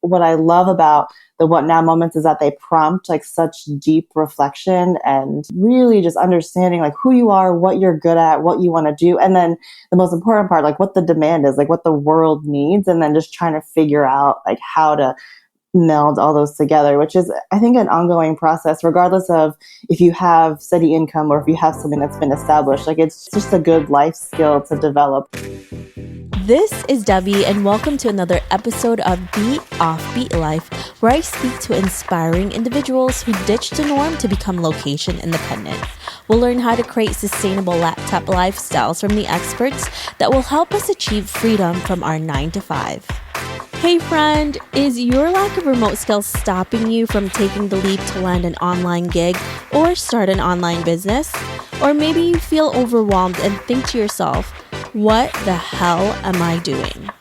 what I love about the What Now moments is that they prompt like such deep reflection and really just understanding like who you are, what you're good at, what you want to do. And then the most important part, like what the demand is, like what the world needs. And then just trying to figure out like how to meld all those together, which is, I think, an ongoing process, regardless of if you have steady income or if you have something that's been established. Like it's just a good life skill to develop. This is Debbie, and welcome to another episode of The Offbeat Life, where I speak to inspiring individuals who ditched the norm to become location independent. We'll learn how to create sustainable laptop lifestyles from the experts that will help us achieve freedom from our 9-to-5. Hey friend, is your lack of remote skills stopping you from taking the leap to land an online gig or start an online business? Or maybe you feel overwhelmed and think to yourself, what the hell am I doing?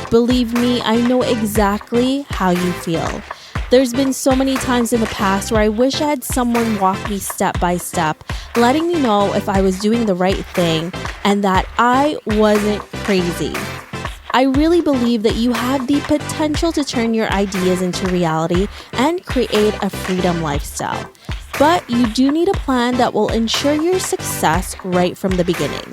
Believe me, I know exactly how you feel. There's been so many times in the past where I wish I had someone walk me step by step, letting me know if I was doing the right thing and that I wasn't crazy. I really believe that you have the potential to turn your ideas into reality and create a freedom lifestyle. But you do need a plan that will ensure your success right from the beginning.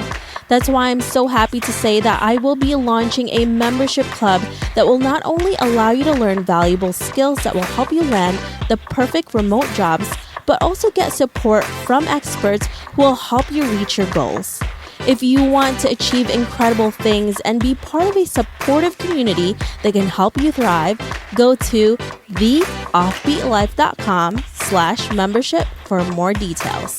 That's why I'm so happy to say that I will be launching a membership club that will not only allow you to learn valuable skills that will help you land the perfect remote jobs, but also get support from experts who will help you reach your goals. If you want to achieve incredible things and be part of a supportive community that can help you thrive, go to theoffbeatlife.com/membership for more details.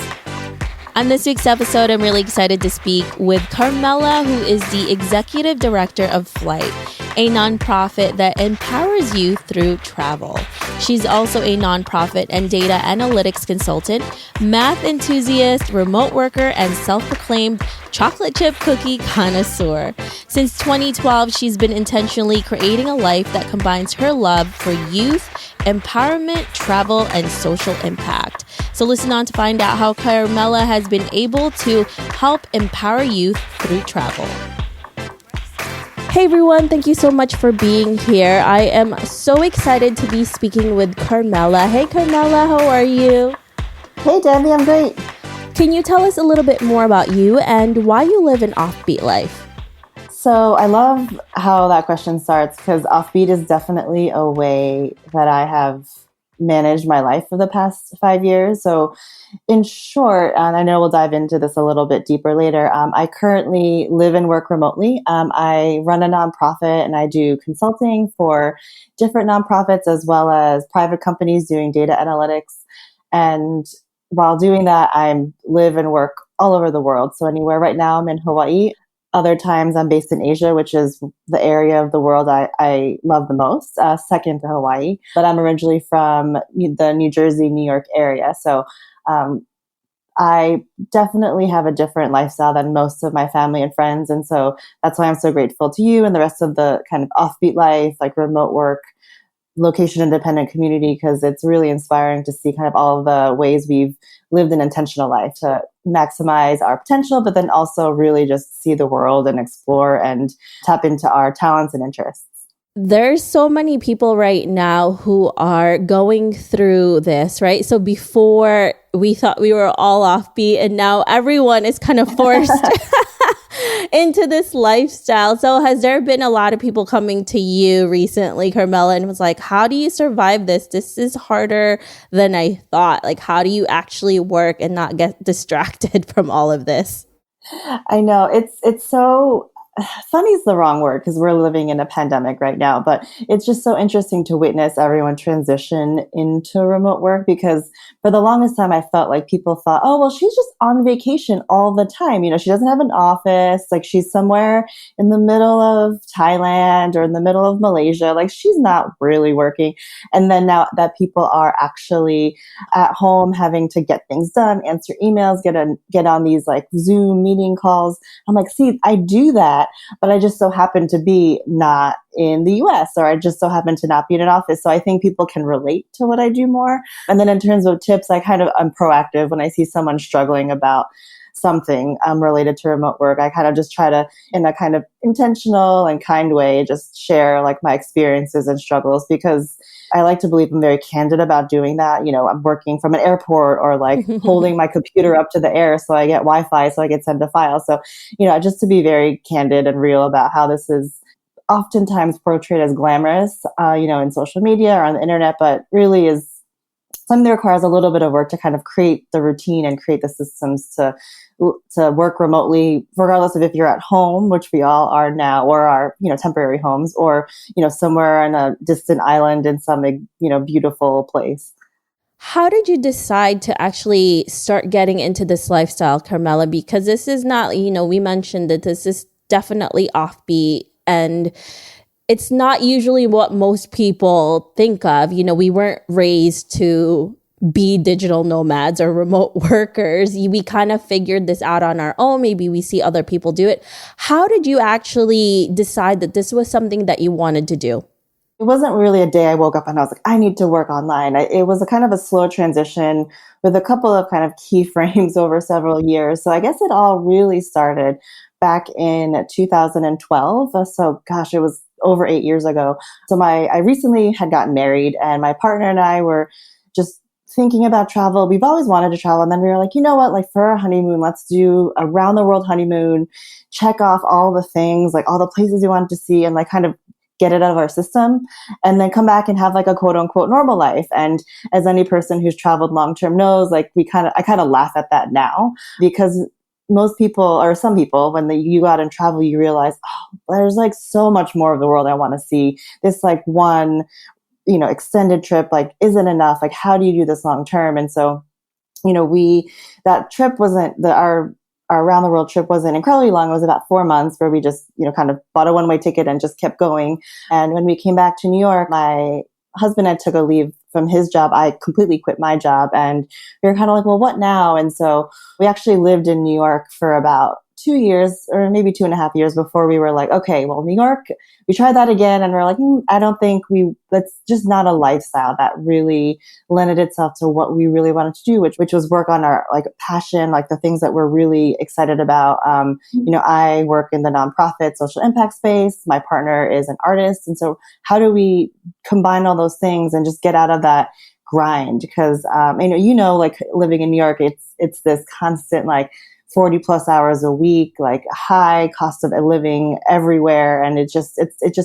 On this week's episode, I'm really excited to speak with Carmela, who is the Executive Director of FLYTE, a nonprofit that empowers you through travel. She's also a nonprofit and data analytics consultant, math enthusiast, remote worker, and self-proclaimed chocolate chip cookie connoisseur. Since 2012, she's been intentionally creating a life that combines her love for youth, empowerment, travel, and social impact. So listen on to find out how Carmela has been able to help empower youth through travel. Hey everyone, thank you so much for being here. I am so excited to be speaking with Carmela. Hey Carmela, how are you? Hey Debbie, I'm great. Can you tell us a little bit more about you and why you live an offbeat life? So I love how that question starts because offbeat is definitely a way that I have managed my life for the past 5 years. So in short, and I know we'll dive into this a little bit deeper later, I currently live and work remotely. I run a nonprofit and I do consulting for different nonprofits as well as private companies doing data analytics. And while doing that, I live and work all over the world. So anywhere right now, I'm in Hawaii. Other times I'm based in Asia, which is the area of the world I love the most, second to Hawaii. But I'm originally from the New Jersey, New York area. So I definitely have a different lifestyle than most of my family and friends. And so that's why I'm so grateful to you and the rest of the kind of offbeat life, like remote work, location independent community, because it's really inspiring to see kind of all of the ways we've lived an intentional life to maximize our potential, but then also really just see the world and explore and tap into our talents and interests. There's so many people right now who are going through this, right? So before we thought we were all offbeat and now everyone is kind of forced into this lifestyle. So has there been a lot of people coming to you recently, Carmela, and was like, how do you survive this? This is harder than I thought. Like, how do you actually work and not get distracted from all of this? I know it's so funny is the wrong word because we're living in a pandemic right now, but it's just so interesting to witness everyone transition into remote work because for the longest time I felt like people thought, oh, well, she's just on vacation all the time. You know, she doesn't have an office, like she's somewhere in the middle of Thailand or in the middle of Malaysia, like she's not really working. And then now that people are actually at home having to get things done, answer emails, get on these like Zoom meeting calls, I'm like, see, I do that. But I just so happen to be not in the US or I just so happen to not be in an office. So I think people can relate to what I do more. And then in terms of tips, I'm proactive when I see someone struggling about something related to remote work. I kind of just try to, in a kind of intentional and kind way, just share like my experiences and struggles, because I like to believe I'm very candid about doing that. I'm working from an airport, or like holding my computer up to the air so I get Wi-Fi so I can send a file. So, just to be very candid and real about how this is oftentimes portrayed as glamorous, in social media or on the internet, but really is something that requires a little bit of work to kind of create the routine and create the systems to work remotely, regardless of if you're at home, which we all are now, or our, temporary homes, or, somewhere on a distant island in some, beautiful place. How did you decide to actually start getting into this lifestyle, Carmela? Because this is not, we mentioned that this is definitely offbeat, and it's not usually what most people think of. We weren't raised to be digital nomads or remote workers. We kind of figured this out on our own. Maybe we see other people do it. How did you actually decide that this was something that you wanted to do? It wasn't really a day I woke up and I was like, I need to work online. It was a kind of a slow transition with a couple of kind of key frames over several years. So I guess it all really started back in 2012. So gosh, it was over 8 years ago. So I recently had gotten married, and my partner and I were just thinking about travel. We've always wanted to travel. And then we were like, you know what, like for our honeymoon, let's do a round the world honeymoon, check off all the things, like all the places we wanted to see, and like kind of get it out of our system, and then come back and have like a quote unquote normal life. And as any person who's traveled long term knows, like I kind of laugh at that now, because most people, or some people, when you go out and travel, you realize, oh, there's like so much more of the world I want to see. This like one, extended trip like isn't enough. Like, how do you do this long term? And so, that trip wasn't our around the world trip wasn't incredibly long. It was about 4 months, where we just, kind of bought a one-way ticket and just kept going. And when we came back to New York, my husband had took a leave from his job. I completely quit my job, and we were kind of like, well, what now? And so we actually lived in New York for about 2 years, or maybe 2.5 years, before we were like, okay, well, New York, we tried that again. And we're like, I don't think that's just not a lifestyle that really lended itself to what we really wanted to do, which was work on our like passion, like the things that we're really excited about. I work in the nonprofit social impact space. My partner is an artist. And so how do we combine all those things and just get out of that grind? Because, like living in New York, it's this constant, like 40 plus hours a week, like high cost of living everywhere. And it just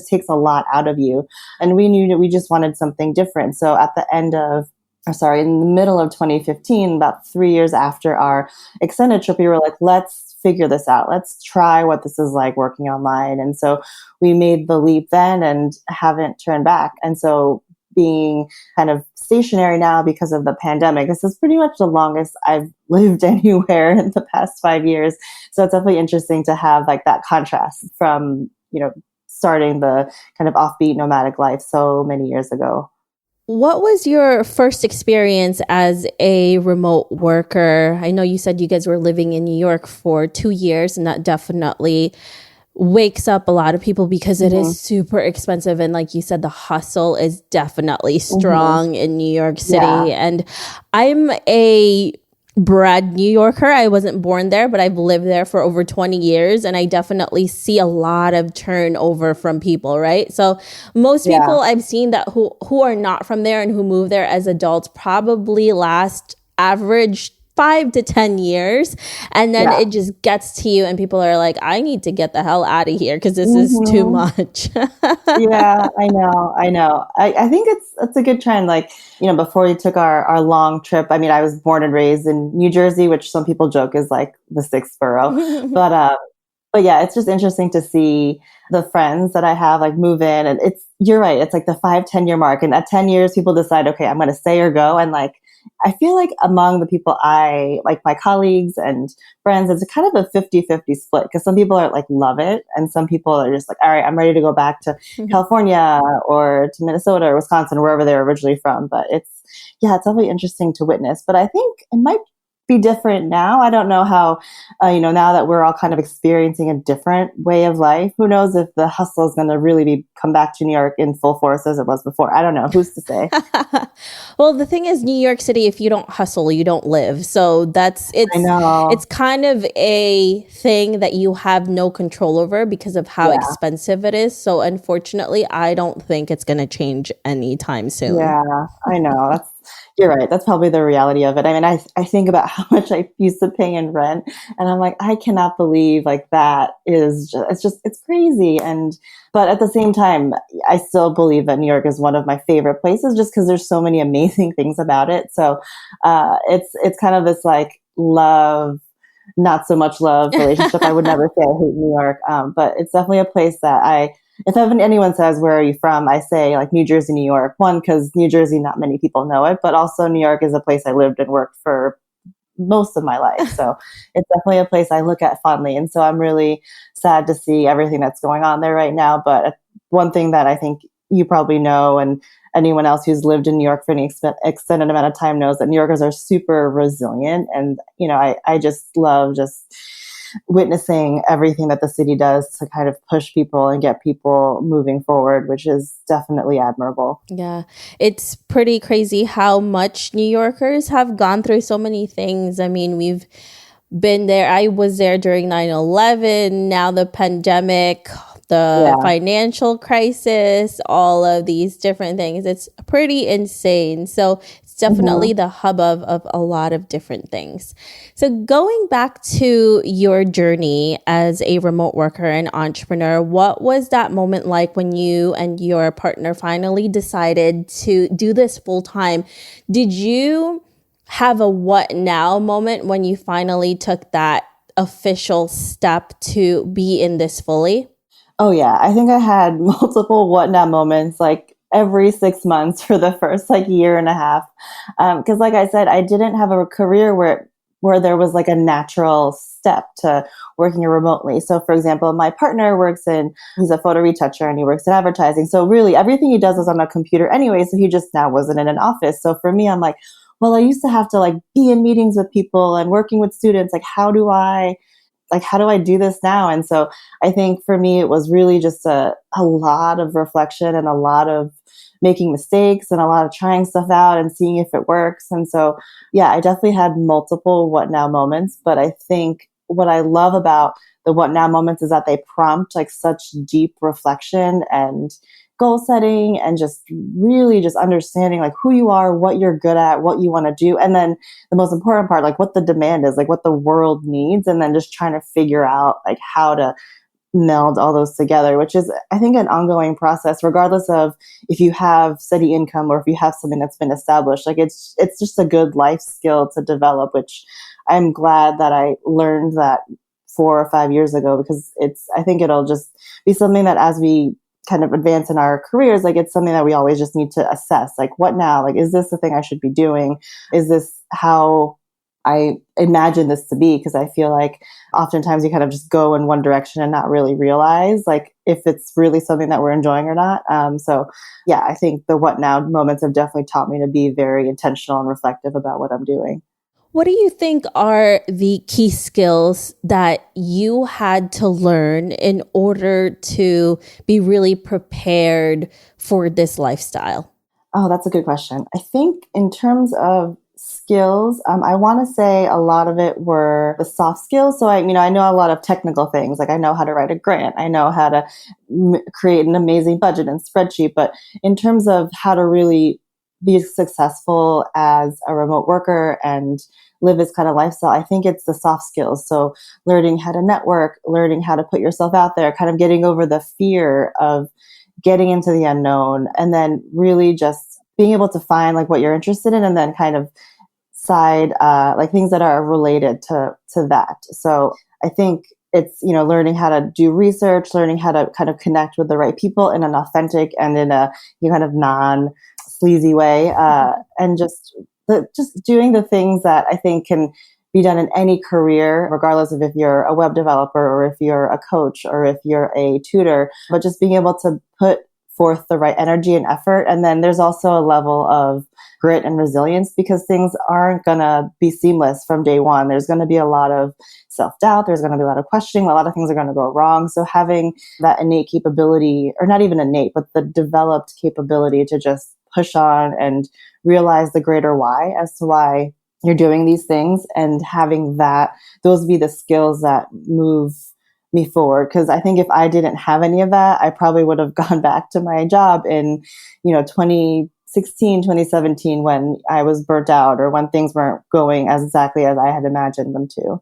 takes a lot out of you. And we knew that we just wanted something different. So in the middle of 2015, about 3 years after our extended trip, we were like, let's figure this out. Let's try what this is like working online. And so we made the leap then and haven't turned back. And so being kind of stationary now because of the pandemic, this is pretty much the longest I've lived anywhere in the past 5 years. So it's definitely interesting to have like that contrast from, starting the kind of offbeat nomadic life so many years ago. What was your first experience as a remote worker? I know you said you guys were living in New York for 2 years, and that definitely wakes up a lot of people because it is super expensive. And like you said, the hustle is definitely strong in New York City. Yeah. And I'm a bred New Yorker. I wasn't born there, but I've lived there for over 20 years. And I definitely see a lot of turnover from people, right? So most people I've seen that who are not from there and who move there as adults probably last average 5 to 10 years. And then it just gets to you and people are like, I need to get the hell out of here because this is too much. Yeah, I know. I think it's a good trend. Like, before we took our long trip, I mean, I was born and raised in New Jersey, which some people joke is like the sixth borough. But yeah, it's just interesting to see the friends that I have like move in, and you're right. It's like the 5-10 year mark. And at 10 years, people decide, okay, I'm going to stay or go. And like, I feel like among the people I like, my colleagues and friends, it's a kind of a 50-50 split, because some people are like, love it. And some people are just like, all right, I'm ready to go back to California or to Minnesota or Wisconsin, wherever they're originally from. But it's definitely interesting to witness. But I think it might be different now. I don't know how, now that we're all kind of experiencing a different way of life, who knows if the hustle is going to really come back to New York in full force as it was before. I don't know. Who's to say? Well, the thing is, New York City, if you don't hustle, you don't live. So I know. it's kind of a thing that you have no control over because of how Yeah. expensive it is. So unfortunately, I don't think it's going to change anytime soon. Yeah, I know. You're right. That's probably the reality of it. I mean, I think about how much I used to pay in rent, and I'm like, I cannot believe like that is it's crazy. But at the same time, I still believe that New York is one of my favorite places just because there's so many amazing things about it. So, it's kind of this like love, not so much love relationship. I would never say I hate New York, but it's definitely a place that if anyone says, where are you from? I say like New Jersey, New York. One, because New Jersey, not many people know it, but also New York is a place I lived and worked for most of my life. So it's definitely a place I look at fondly. And so I'm really sad to see everything that's going on there right now. But one thing that I think you probably know, and anyone else who's lived in New York for any extended amount of time knows, that New Yorkers are super resilient. And, I just love just witnessing everything that the city does to kind of push people and get people moving forward, which is definitely admirable. Yeah, it's pretty crazy how much New Yorkers have gone through so many things. I mean, we've been there. I was there during 9/11, now the pandemic, the financial crisis, all of these different things. It's pretty insane. So it's definitely the hub of a lot of different things. So going back to your journey as a remote worker and entrepreneur, what was that moment like when you and your partner finally decided to do this full time? Did you have a what now moment when you finally took that official step to be in this fully? Oh yeah, I think I had multiple what now moments like every 6 months for the first like year and a half. Because like I said, I didn't have a career where there was like a natural step to working remotely. So for example, my partner he's a photo retoucher and he works in advertising. So really everything he does is on a computer anyway. So he just now wasn't in an office. So for me, I'm like, well, I used to have to like be in meetings with people and working with students. Like, how do I do this now? And so I think for me, it was really just a lot of reflection and a lot of making mistakes and a lot of trying stuff out and seeing if it works. And so, yeah, I definitely had multiple what now moments, but I think what I love about the what now moments is that they prompt like such deep reflection and goal setting and just really just understanding like who you are, what you're good at, what you want to do. And then the most important part, like what the demand is, like what the world needs, and then just trying to figure out like how to meld all those together, which is, I think, an ongoing process, regardless of if you have steady income or if you have something that's been established. Like it's just a good life skill to develop, which I'm glad that I learned that 4 or 5 years ago, because I think it'll just be something that as we kind of advance in our careers, like it's something that we always just need to assess. Like, what now? Like, is this the thing I should be doing? Is this how I imagine this to be? Because I feel like oftentimes you kind of just go in one direction and not really realize like if it's really something that we're enjoying or not. So yeah, I think the what now moments have definitely taught me to be very intentional and reflective about what I'm doing. What do you think are the key skills that you had to learn in order to be really prepared for this lifestyle? Oh, that's a good question. I think in terms of skills, I want to say a lot of it were the soft skills. So I know a lot of technical things. Like I know how to write a grant. I know how to create an amazing budget and spreadsheet. But in terms of how to really be successful as a remote worker and live this kind of lifestyle, I think it's the soft skills. So learning how to network, learning how to put yourself out there, kind of getting over the fear of getting into the unknown, and then really just being able to find like what you're interested in and then kind of side like things that are related to that. So I think it's learning how to do research, learning how to kind of connect with the right people in an authentic and in a kind of non sleazy way, and just doing the things that I think can be done in any career, regardless of if you're a web developer or if you're a coach or if you're a tutor, but just being able to put forth the right energy and effort. And then there's also a level of grit and resilience because things aren't going to be seamless from day one. There's going to be a lot of self-doubt. There's going to be a lot of questioning. A lot of things are going to go wrong. So having that innate capability, or not even innate, but the developed capability to just push on and realize the greater why as to why you're doing these things, and having that, those be the skills that move me forward. Because I think if I didn't have any of that, I probably would have gone back to my job in, 2016, 2017, when I was burnt out or when things weren't going as exactly as I had imagined them to.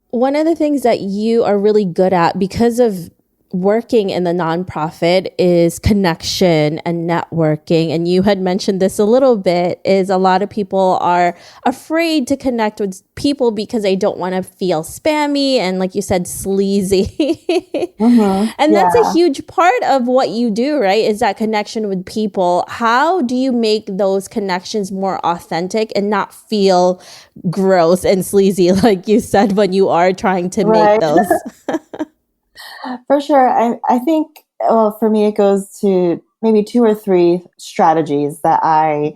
One of the things that you are really good at because of working in the nonprofit is connection and networking. And you had mentioned this a little bit, is a lot of people are afraid to connect with people because they don't want to feel spammy and, like you said, sleazy. And that's a huge part of what you do, right? Is that connection with people. How do you make those connections more authentic and not feel gross and sleazy, like you said, when you are trying to make those? For sure. I think, well, for me, it goes to maybe 2 or 3 strategies that I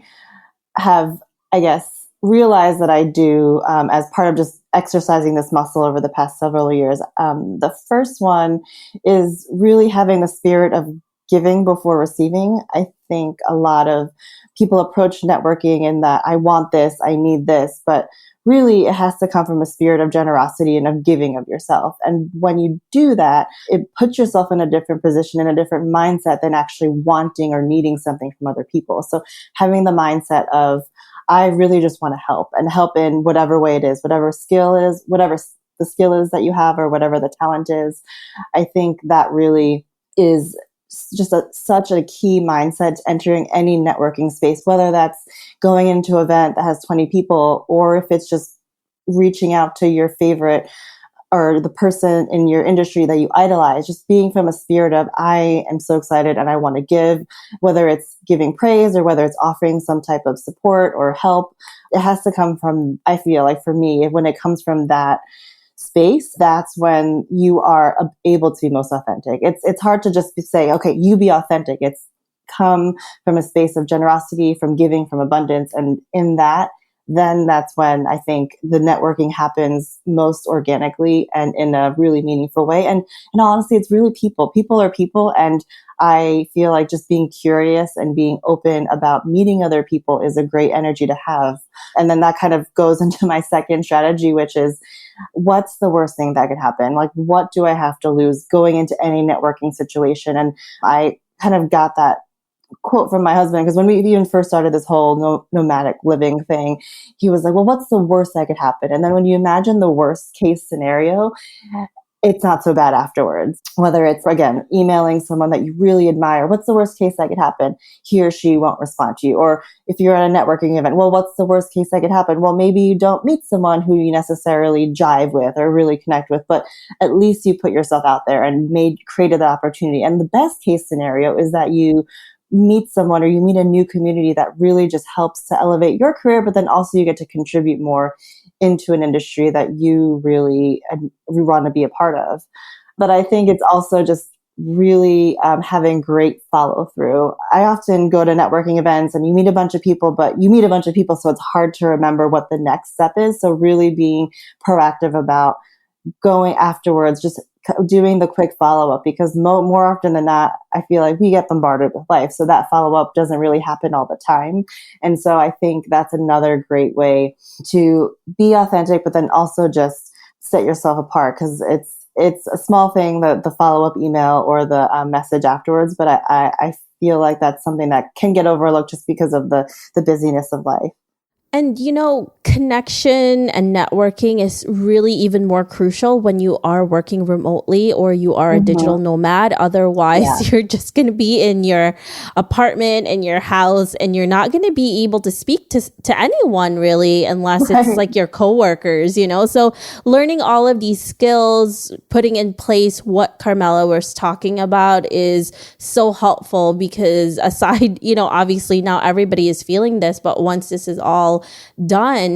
have, I guess, realized that I do as part of just exercising this muscle over the past several years. The first one is really having the spirit of giving before receiving. I think a lot of people approach networking in that I want this, I need this, but really it has to come from a spirit of generosity and of giving of yourself. And when you do that, it puts yourself in a different position, in a different mindset than actually wanting or needing something from other people. So having the mindset of, I really just want to help, and help in whatever way it is, whatever skill is, whatever the skill is that you have, or whatever the talent is. I think that really is just such a key mindset entering any networking space, whether that's going into an event that has 20 people, or if it's just reaching out to your favorite or the person in your industry that you idolize, just being from a spirit of, I am so excited and I want to give, whether it's giving praise or whether it's offering some type of support or help. It has to come from, I feel like for me, when it comes from that space, that's when you are able to be most authentic. It's hard to just say, okay, you be authentic. It's come from a space of generosity, from giving, from abundance. And in that, then that's when I think the networking happens most organically and in a really meaningful way. And honestly, it's really people. People are people. And I feel like just being curious and being open about meeting other people is a great energy to have. And then that kind of goes into my second strategy, which is, what's the worst thing that could happen? Like, what do I have to lose going into any networking situation? And I kind of got that quote from my husband, because when we even first started this whole nomadic living thing, he was like, well, what's the worst that could happen? And then when you imagine the worst case scenario, it's not so bad afterwards. Whether it's, again, emailing someone that you really admire, what's the worst case that could happen? He or she won't respond to you. Or if you're at a networking event, well, what's the worst case that could happen? Well, maybe you don't meet someone who you necessarily jive with or really connect with, but at least you put yourself out there and created that opportunity. And the best case scenario is that you meet someone or you meet a new community that really just helps to elevate your career, but then also you get to contribute more into an industry that you really want to be a part of. But I think it's also just really having great follow through. I often go to networking events and you meet a bunch of people, but you meet a bunch of people, so it's hard to remember what the next step is. So really being proactive about going afterwards, just doing the quick follow-up, because more often than not, I feel like we get bombarded with life. So that follow-up doesn't really happen all the time. And so I think that's another great way to be authentic, but then also just set yourself apart, because it's a small thing, the follow-up email or the message afterwards. But I feel like that's something that can get overlooked just because of the busyness of life. And, connection and networking is really even more crucial when you are working remotely or you are a digital nomad. Otherwise, you're just going to be in your apartment, in your house, and you're not going to be able to speak to anyone really, unless it's like your coworkers, So learning all of these skills, putting in place what Carmela was talking about is so helpful, because aside, obviously now everybody is feeling this, but once this is all done,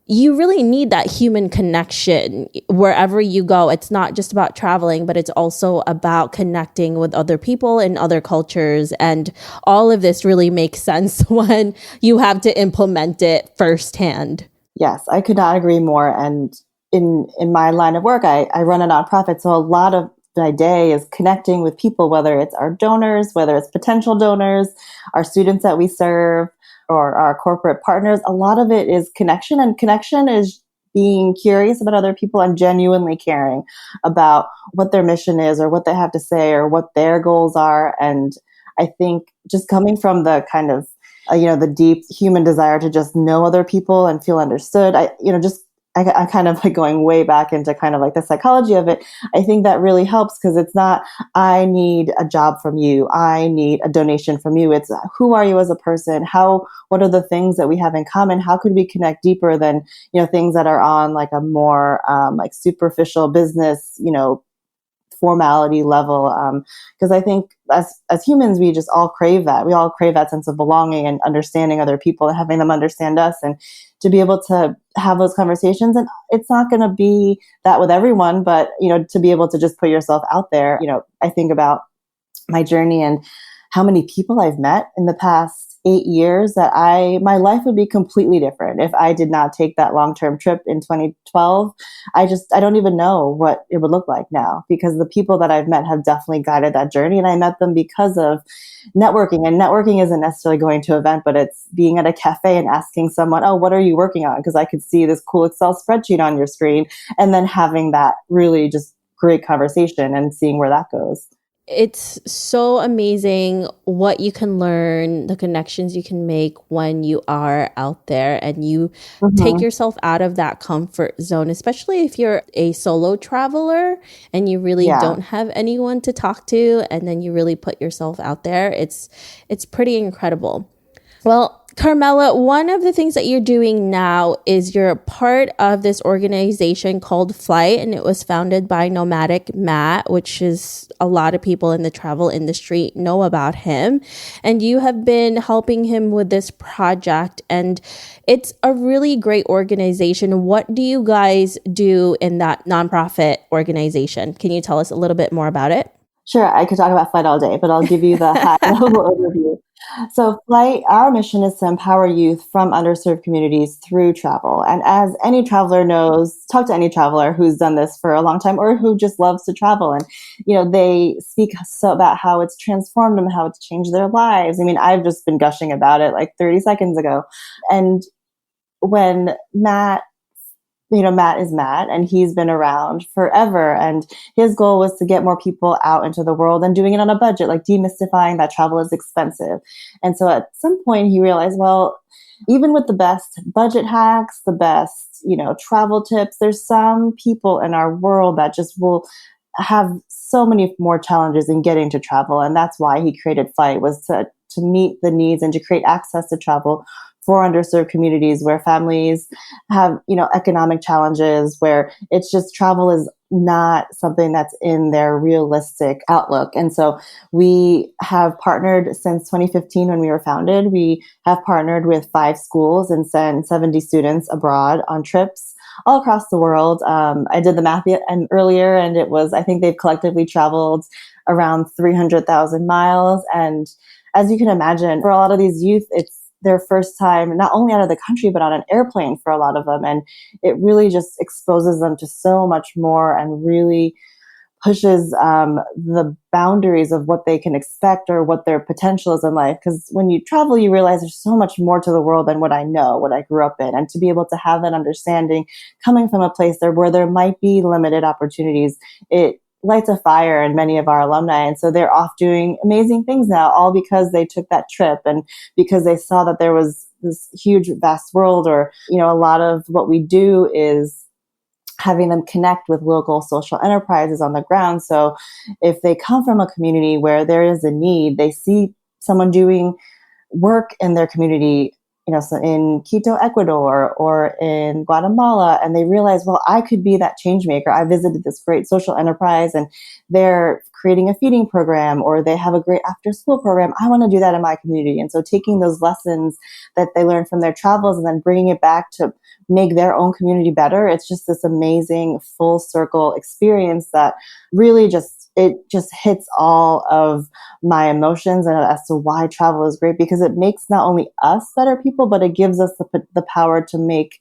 you really need that human connection wherever you go. It's not just about traveling, but it's also about connecting with other people and other cultures. And all of this really makes sense when you have to implement it firsthand. Yes, I could not agree more. And in my line of work, I run a nonprofit. So a lot of my day is connecting with people, whether it's our donors, whether it's potential donors, our students that we serve, or our corporate partners. A lot of it is connection, and connection is being curious about other people and genuinely caring about what their mission is or what they have to say or what their goals are. And I think just coming from the kind of the deep human desire to just know other people and feel understood. I kind of like going way back into kind of like the psychology of it. I think that really helps because it's not, I need a job from you. I need a donation from you. It's who are you as a person? What are the things that we have in common? How could we connect deeper than, things that are on like a more like superficial business, formality level, because I think as humans we just all crave that. We all crave that sense of belonging and understanding other people and having them understand us, and to be able to have those conversations. And it's not going to be that with everyone, but to be able to just put yourself out there. I think about my journey and how many people I've met in the past 8 years that my life would be completely different if I did not take that long-term trip in 2012. I don't even know what it would look like now, because the people that I've met have definitely guided that journey. And I met them because of networking, and networking isn't necessarily going to an event, but it's being at a cafe and asking someone, oh, what are you working on? Because I could see this cool Excel spreadsheet on your screen, and then having that really just great conversation and seeing where that goes. It's so amazing what you can learn, the connections you can make when you are out there and you take yourself out of that comfort zone, especially if you're a solo traveler and you really don't have anyone to talk to, and then you really put yourself out there. It's pretty incredible. Well, Carmela, one of the things that you're doing now is you're a part of this organization called FLYTE, and it was founded by Nomadic Matt, which is a lot of people in the travel industry know about him. And you have been helping him with this project, and it's a really great organization. What do you guys do in that nonprofit organization? Can you tell us a little bit more about it? Sure, I could talk about FLYTE all day, but I'll give you the high-level overview. So FLYTE, our mission is to empower youth from underserved communities through travel. And as any traveler knows, talk to any traveler who's done this for a long time or who just loves to travel. And, they speak so about how it's transformed them, how it's changed their lives. I mean, I've just been gushing about it like 30 seconds ago. And when Matt is Matt, and he's been around forever. And his goal was to get more people out into the world and doing it on a budget, like demystifying that travel is expensive. And so at some point he realized, well, even with the best budget hacks, the best, travel tips, there's some people in our world that just will have so many more challenges in getting to travel. And that's why he created FLYTE, was to meet the needs and to create access to travel for underserved communities where families have, economic challenges, where it's just travel is not something that's in their realistic outlook. And so we have partnered since 2015 when we were founded. We have partnered with 5 schools and sent 70 students abroad on trips all across the world. I did the math earlier, and I think they've collectively traveled around 300,000 miles. And as you can imagine, for a lot of these youth, it's their first time, not only out of the country, but on an airplane for a lot of them. And it really just exposes them to so much more and really pushes the boundaries of what they can expect or what their potential is in life. Because when you travel, you realize there's so much more to the world than what I know, what I grew up in. And to be able to have that understanding coming from a place where there might be limited opportunities, it lights a fire in many of our alumni. And so they're off doing amazing things now, all because they took that trip and because they saw that there was this huge, vast world. Or, a lot of what we do is having them connect with local social enterprises on the ground. So if they come from a community where there is a need, they see someone doing work in their community, so in Quito, Ecuador, or in Guatemala, and they realize, well, I could be that change maker. I visited this great social enterprise and they're creating a feeding program, or they have a great after school program. I want to do that in my community. And so taking those lessons that they learned from their travels and then bringing it back to make their own community better. It's just this amazing full circle experience that really just hits all of my emotions and as to why travel is great, because it makes not only us better people, but it gives us the power to make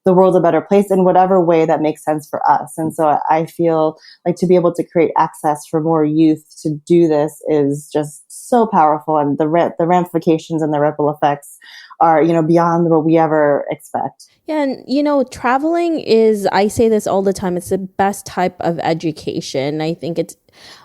the world a better place in whatever way that makes sense for us. And so I feel like to be able to create access for more youth to do this is just so powerful, and the ramifications and the ripple effects are, beyond what we ever expect. Yeah, and traveling is, I say this all the time, it's the best type of education. I think it's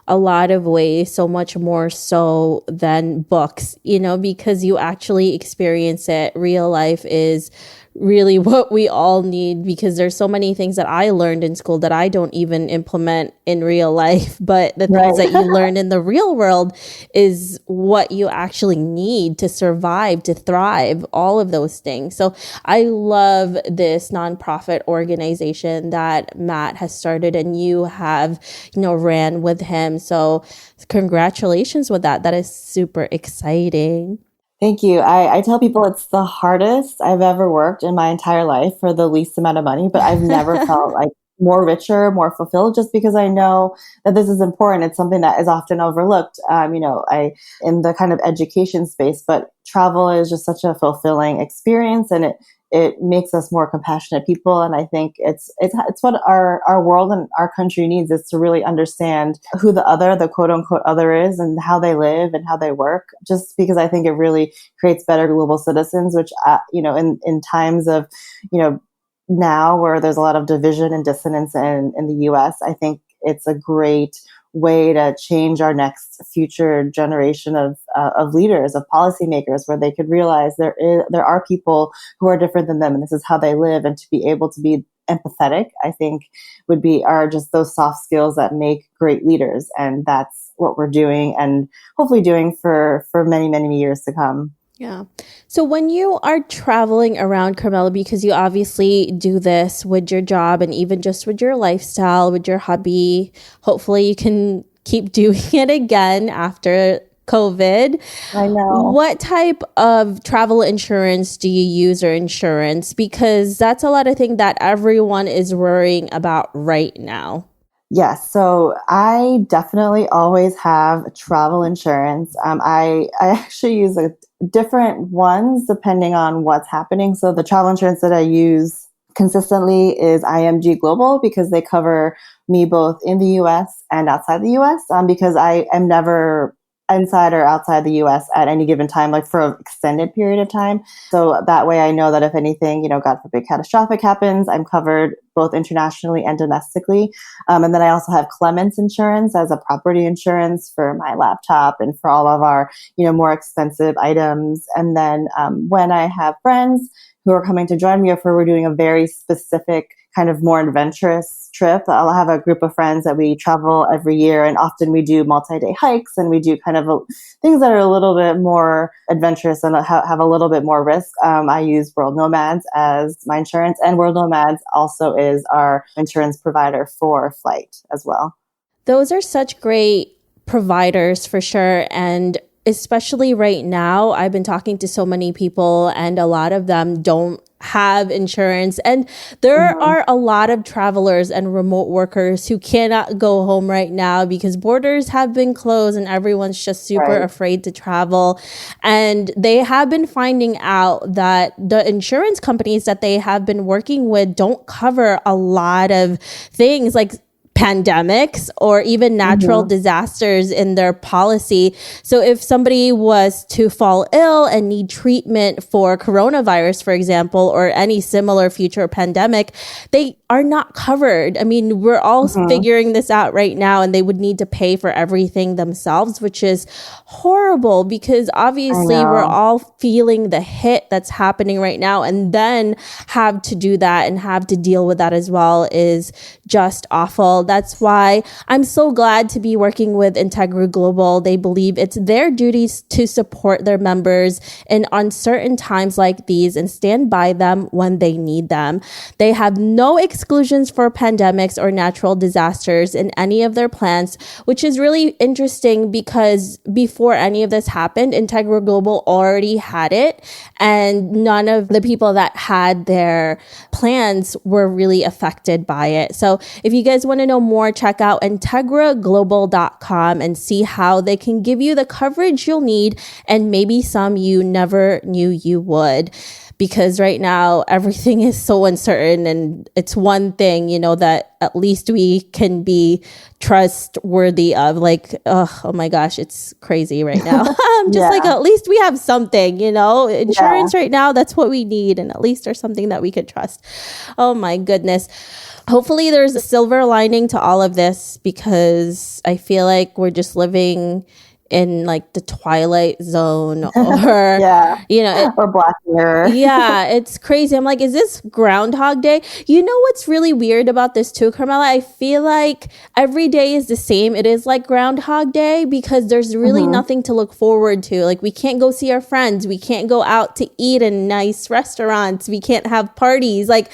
a lot of ways so much more so than books, because you actually experience it. Real life is really what we all need, because there's so many things that I learned in school that I don't even implement in real life, but the things that you learn in the real world is what you actually need to survive, to thrive, all of those things. So I love this nonprofit organization that Matt has started, and you have, ran with him. So congratulations with that. That is super exciting. Thank you. I tell people it's the hardest I've ever worked in my entire life for the least amount of money, but I've never felt like more richer, more fulfilled, just because I know that this is important. It's something that is often overlooked, in the kind of education space, but travel is just such a fulfilling experience, and it makes us more compassionate people. And I think it's what our world and our country needs, is to really understand who the quote unquote other is, and how they live and how they work, just because I think it really creates better global citizens, which, in times of, now where there's a lot of division and dissonance in the US, I think it's a great way to change our next future generation of leaders, of policymakers, where they could realize there are people who are different than them, and this is how they live. And to be able to be empathetic, I think are just those soft skills that make great leaders. And that's what we're doing, and hopefully doing for many, many years to come. Yeah. So when you are traveling around, Carmela, because you obviously do this with your job and even just with your lifestyle, with your hobby, hopefully you can keep doing it again after COVID. I know. What type of travel insurance do you use, or insurance? Because that's a lot of things that everyone is worrying about right now. Yes. So I definitely always have travel insurance. I actually use different ones depending on what's happening. So the travel insurance that I use consistently is Integra Global, because they cover me both in the US and outside the US, because I am never inside or outside the US at any given time, like for an extended period of time. So that way I know that if anything, God forbid, catastrophic happens, I'm covered both internationally and domestically. And then I also have Clements insurance as a property insurance for my laptop and for all of our, more expensive items. And then when I have friends who are coming to join me, if we're doing a very specific kind of more adventurous trip, I'll have a group of friends that we travel every year, and often we do multi-day hikes, and we do kind of things that are a little bit more adventurous and have a little bit more risk. I use World Nomads as my insurance, and World Nomads also is our insurance provider for FLYTE as well. Those are such great providers for sure. And especially right now, I've been talking to so many people, and a lot of them don't have insurance. And there are a lot of travelers and remote workers who cannot go home right now because borders have been closed and everyone's just super afraid to travel. And they have been finding out that the insurance companies that they have been working with don't cover a lot of things like pandemics or even natural disasters in their policy. So if somebody was to fall ill and need treatment for coronavirus, for example, or any similar future pandemic, they are not covered. I mean, we're all figuring this out right now, and they would need to pay for everything themselves, which is horrible because obviously we're all feeling the hit that's happening right now, and then have to do that and have to deal with that as well is just awful. That's why I'm so glad to be working with Integra Global. They believe it's their duties to support their members in uncertain times like these and stand by them when they need them. They have no exclusions for pandemics or natural disasters in any of their plans, which is really interesting because before any of this happened, Integra Global already had it, and none of the people that had their plans were really affected by it. So if you guys want to know more, check out integraglobal.com and see how they can give you the coverage you'll need and maybe some you never knew you would. Because right now everything is so uncertain, and it's one thing, that at least we can be trustworthy of. Like, oh my gosh, it's crazy right now. I'm just like, at least we have something, insurance right now. That's what we need. And at least there's something that we could trust. Oh my goodness. Hopefully there's a silver lining to all of this, because I feel like we're just living in like the Twilight Zone or, or Black Mirror. Yeah, it's crazy. I'm like, is this Groundhog Day? You know what's really weird about this too, Carmela? I feel like every day is the same. It is like Groundhog Day because there's really nothing to look forward to. Like, we can't go see our friends. We can't go out to eat in nice restaurants. We can't have parties. Like,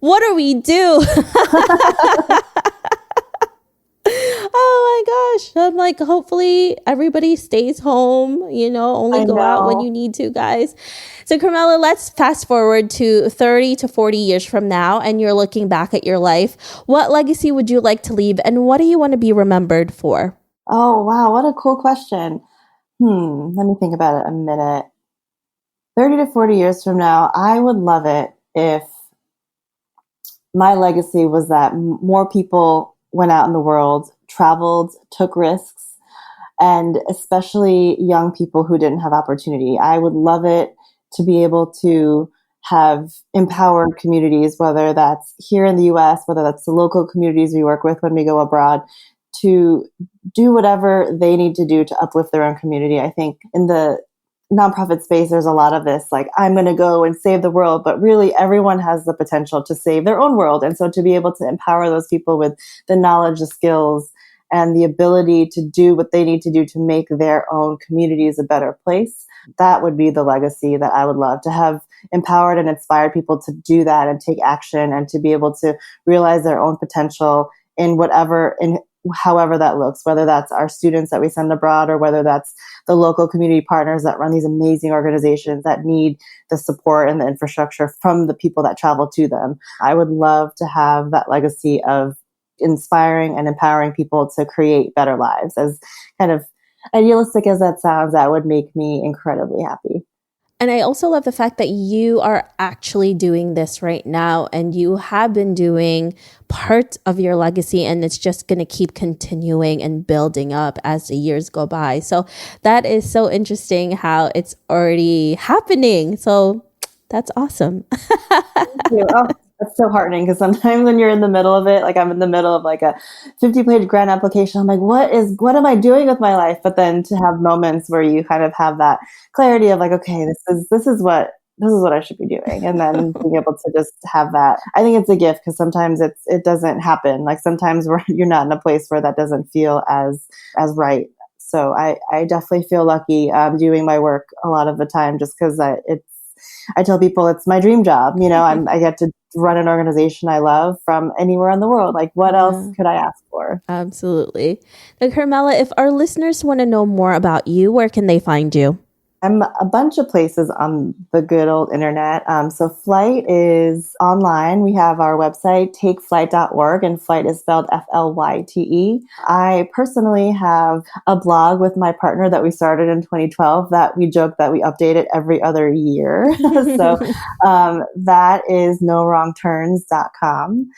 what do we do? Oh my gosh. I'm like, hopefully everybody stays home, only go out when you need to, guys. So Carmela, let's fast forward to 30 to 40 years from now, and you're looking back at your life. What legacy would you like to leave, and what do you want to be remembered for? Oh, wow. What a cool question. Let me think about it a minute. 30 to 40 years from now, I would love it if my legacy was that more people went out in the world, traveled, took risks, and especially young people who didn't have opportunity. I would love it to be able to have empowered communities, whether that's here in the US, whether that's the local communities we work with when we go abroad, to do whatever they need to do to uplift their own community. I think in the nonprofit space, there's a lot of this, like, I'm going to go and save the world, but really everyone has the potential to save their own world. And so to be able to empower those people with the knowledge, the skills, and the ability to do what they need to do to make their own communities a better place, that would be the legacy that I would love to have, empowered and inspired people to do that and take action and to be able to realize their own potential in however that looks, whether that's our students that we send abroad or whether that's the local community partners that run these amazing organizations that need the support and the infrastructure from the people that travel to them. I would love to have that legacy of inspiring and empowering people to create better lives. As kind of idealistic as that sounds, that would make me incredibly happy. And I also love the fact that you are actually doing this right now, and you have been doing part of your legacy, and it's just going to keep continuing and building up as the years go by. So that is so interesting how it's already happening. So that's awesome. Thank you. Oh, that's so heartening, because sometimes when you're in the middle of it, like I'm in the middle of like a 50-page grant application, I'm like, what am I doing with my life? But then to have moments where you kind of have that clarity of like, okay, this is what I should be doing. And then being able to just have that, I think it's a gift, because sometimes it doesn't happen. Like sometimes you're not in a place where that doesn't feel as right. So I definitely feel lucky doing my work a lot of the time, just because I tell people it's my dream job. I get to run an organization I love from anywhere in the world. Like, what else could I ask for? Absolutely. Now, Carmela, if our listeners want to know more about you, where can they find you? I'm a bunch of places on the good old internet. So FLYTE is online. We have our website, takeflyte.org, and FLYTE is spelled FLYTE. I personally have a blog with my partner that we started in 2012 that we joke that we update it every other year. So that is nowrongturns.com.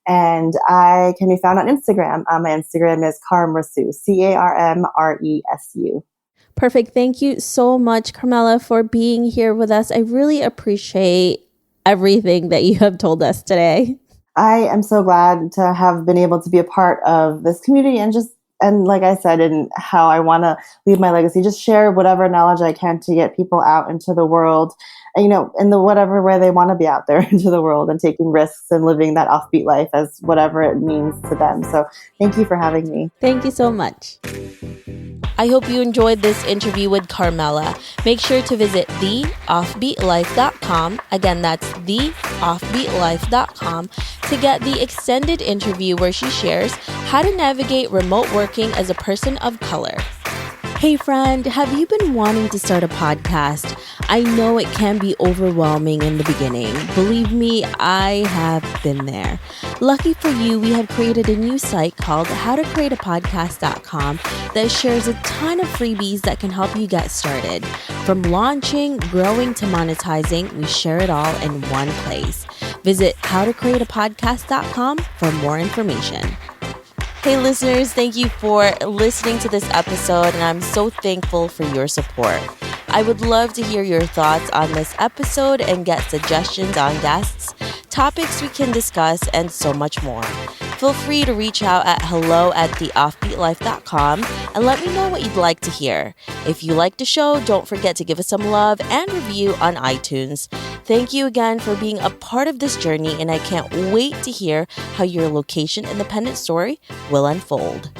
And I can be found on Instagram. My Instagram is Carmresu, CARMRESU. Perfect. Thank you so much, Carmela, for being here with us. I really appreciate everything that you have told us today. I am so glad to have been able to be a part of this community and like I said, in how I want to leave my legacy, just share whatever knowledge I can to get people out into the world in the whatever way they want to be out there into the world and taking risks and living that offbeat life as whatever it means to them. So thank you for having me. Thank you so much. I hope you enjoyed this interview with Carmela. Make sure to visit theoffbeatlife.com. Again, that's theoffbeatlife.com to get the extended interview where she shares how to navigate remote working as a person of color. Hey friend, have you been wanting to start a podcast? I know it can be overwhelming in the beginning. Believe me, I have been there. Lucky for you, we have created a new site called howtocreateapodcast.com that shares a ton of freebies that can help you get started. From launching, growing to monetizing, we share it all in one place. Visit howtocreateapodcast.com for more information. Hey listeners, thank you for listening to this episode, and I'm so thankful for your support. I would love to hear your thoughts on this episode and get suggestions on guests, topics we can discuss, and so much more. Feel free to reach out at hello@theoffbeatlife.com and let me know what you'd like to hear. If you like the show, don't forget to give us some love and review on iTunes. Thank you again for being a part of this journey, and I can't wait to hear how your location independent story will unfold.